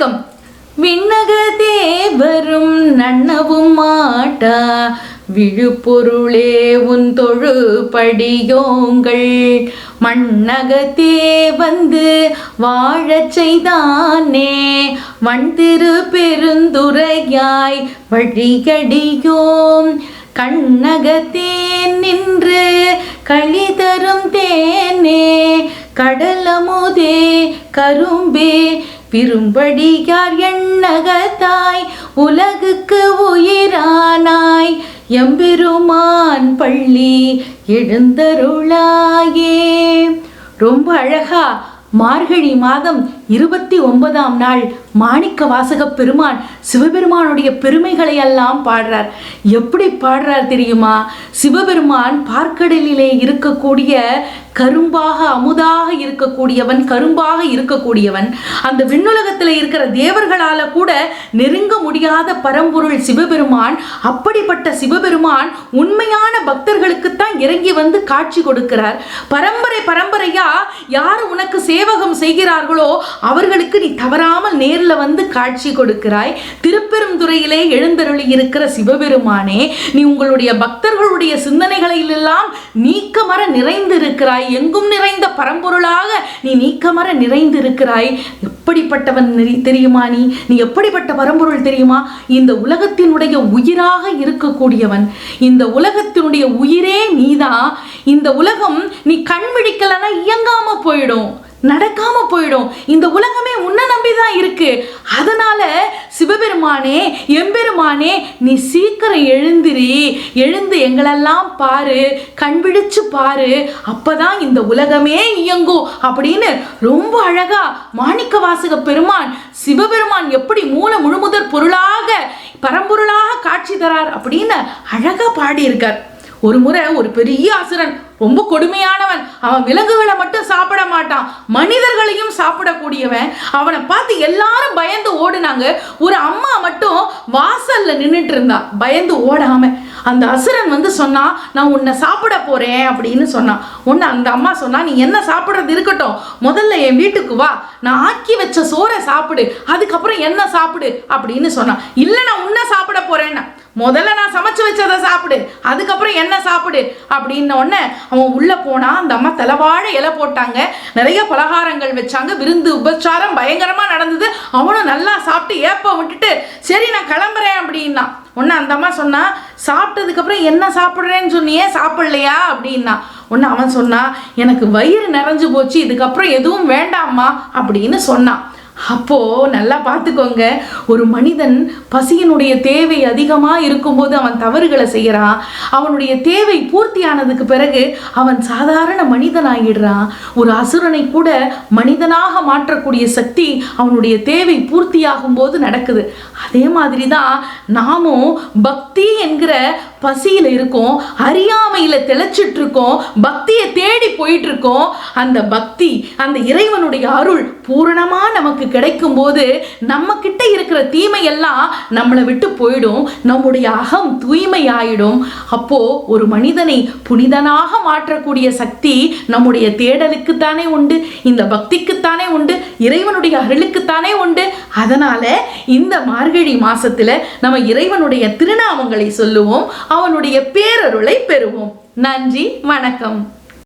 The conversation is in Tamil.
வணக்கம். விண்ணக தேவரும் நன்னவும் மாட்டா விழுப்பொருளே உன் தொழு படியோங்கள் மண்ணகத்தே வந்து வாழச் செய்தானே வண்திரு பெருந்துரையாய் வழிகடியோம் கண்ணகத்தே நின்று களி தரும் தேனே கடலமுதே கரும்பே பிரும்படியார் எண்ணகத்தாய் உலகுக்கு உயிரானாய் எம்பெருமான் பள்ளி எழுந்தருளாயே. ரொம்ப அழகா மார்கழி மாதம் 29ஆம் நாள் மாணிக்க வாசக பெருமான் சிவபெருமானுடைய பெருமைகளை எல்லாம் பாடுறார். எப்படி பாடுறார் தெரியுமா? சிவபெருமான் பார்க்கடலிலே இருக்கக்கூடிய கரும்பாக அமுதாக இருக்கக்கூடியவன், கரும்பாக இருக்கக்கூடியவன். அந்த விண்ணுலகத்தில் இருக்கிற தேவர்களால கூட நெருங்க முடியாத பரம்பொருள் சிவபெருமான். அப்படிப்பட்ட சிவபெருமான் உண்மையான பக்தர்களுக்குத்தான் இறங்கி வந்து காட்சி கொடுக்கிறார். பரம்பரையா யார் உனக்கு சேவகம் செய்கிறார்களோ அவர்களுக்கு நீ தவறாமல் நேர்ல வந்து காட்சி கொடுக்கிறாய். திருப்பெருந்துறையிலே எழுந்தருளி இருக்கிற சிவபெருமானே, நீ உங்களுடைய பக்தர்களுடைய சிந்தனைகளில் எல்லாம் நீக்கமர நிறைந்து இருக்கிறாய். எங்கும் நிறைந்த பரம்பொருளாக நீ நீக்கமர நிறைந்து இருக்கிறாய். எப்படிப்பட்டவன் தெரியுமா? நீ எப்படிப்பட்ட பரம்பொருள் தெரியுமா? இந்த உலகத்தினுடைய உயிராக இருக்கக்கூடியவன். இந்த உலகத்தினுடைய உயிரே நீதான். இந்த உலகம் நீ கண் விழிக்கலன்னா இயங்காம போயிடும், நடக்காம போயிடும். இந்த உலகமே உன்னை நம்பிதான் இருக்கு. அதனால சிவபெருமானே, எம்பெருமானே, நீ சீக்கிரம் எழுந்து எங்களெல்லாம் பாரு, கண் விழிச்சு பாரு, அப்பதான் இந்த உலகமே இயங்கும் அப்படின்னு ரொம்ப அழகா மாணிக்க வாசக பெருமான் சிவபெருமான் எப்படி மூல முழுமுதற் பொருளாக பரம்பொருளாக காட்சி தரார் அப்படின்னு அழகா பாடியிருக்கார். ஒரு முறை ஒரு பெரிய அசுரன், ரொம்ப கொடுமையானவன். அவன் விலங்குகளை மட்டும் சாப்பிட மாட்டான், மனிதர்களையும் சாப்பிடக்கூடியவன். அவனை பார்த்து எல்லாரும் பயந்து ஓடுனாங்க. ஒரு அம்மா மட்டும் வாசல்ல நின்றுட்டு இருந்தா, பயந்து ஓடாம. அந்த அசுரன் வந்து சொன்னா, நான் உன்னை சாப்பிட போறேன் அப்படின்னு சொன்னான். உன்னை அந்த அம்மா சொன்னா, நீ என்ன சாப்பிட்றது இருக்கட்டும், முதல்ல என் வீட்டுக்கு வா, நான் ஆக்கி வச்ச சோறை சாப்பிடு, அதுக்கப்புறம் என்ன சாப்பிடு அப்படின்னு சொன்னான். இல்லை, நான் உன்னை சாப்பிட போறேன்னா, முதல்ல நான் சமைச்சு வச்சதை சாப்பிடு, அதுக்கப்புறம் என்ன சாப்பிடு அப்படின்ன உடனே அவன் உள்ள போனா. அந்த அம்மா தலைவாழ இலை போட்டாங்க, நிறைய பலகாரங்கள் வச்சாங்க, விருந்து உபச்சாரம் பயங்கரமா நடந்தது. அவனும் நல்லா சாப்பிட்டு ஏப்ப விட்டுட்டு சரி நான் கிளம்புறேன் அப்படின்னா. உடனே அந்த அம்மா சொன்னா, சாப்பிட்டதுக்கு அப்புறம் என்ன சாப்பிட்றேன்னு சொன்னியே, சாப்பிடலையா அப்படின்னா. உடனே அவன் சொன்னா, எனக்கு வயிறு நிறைஞ்சு போச்சு, இதுக்கப்புறம் எதுவும் வேண்டாம்மா அப்படின்னு சொன்னான். அப்போ நல்லா பார்த்துக்கோங்க, ஒரு மனிதன் பசியினுடைய தேவை அதிகமாக இருக்கும்போது அவன் தவறுகளை செய்கிறான். அவனுடைய தேவை பூர்த்தியானதுக்கு பிறகு அவன் சாதாரண மனிதனாகிடுறான். ஒரு அசுரனை கூட மனிதனாக மாற்றக்கூடிய சக்தி அவனுடைய தேவை பூர்த்தியாகும் போது நடக்குது. அதே மாதிரி தான் நாமும் பக்தி என்கிற பசியில் இருக்கோம், அறியாமையில் தெளிச்சிட்டு இருக்கோம், பக்தியை தேடி போயிட்டு இருக்கோம். அந்த பக்தி, அந்த இறைவனுடைய அருள் பூரணமா நமக்கு கிடைக்கும் போது நம்ம கிட்ட இருக்கிற தீமை எல்லாம் நம்மளை விட்டு போயிடும், நம்முடைய அகம் தூய்மை ஆயிடும். அப்போ ஒரு மனிதனை புனிதனாக மாற்றக்கூடிய சக்தி நம்முடைய தேடலுக்குத்தானே உண்டு, இந்த பக்திக்குத்தானே உண்டு, இறைவனுடைய அருளுக்குத்தானே உண்டு. அதனால இந்த மார்கழி மாசத்துல நம்ம இறைவனுடைய திருநாமங்களை சொல்லுவோம், அவனுடைய பேரருளை பெறுவோம். நன்றி, வணக்கம்.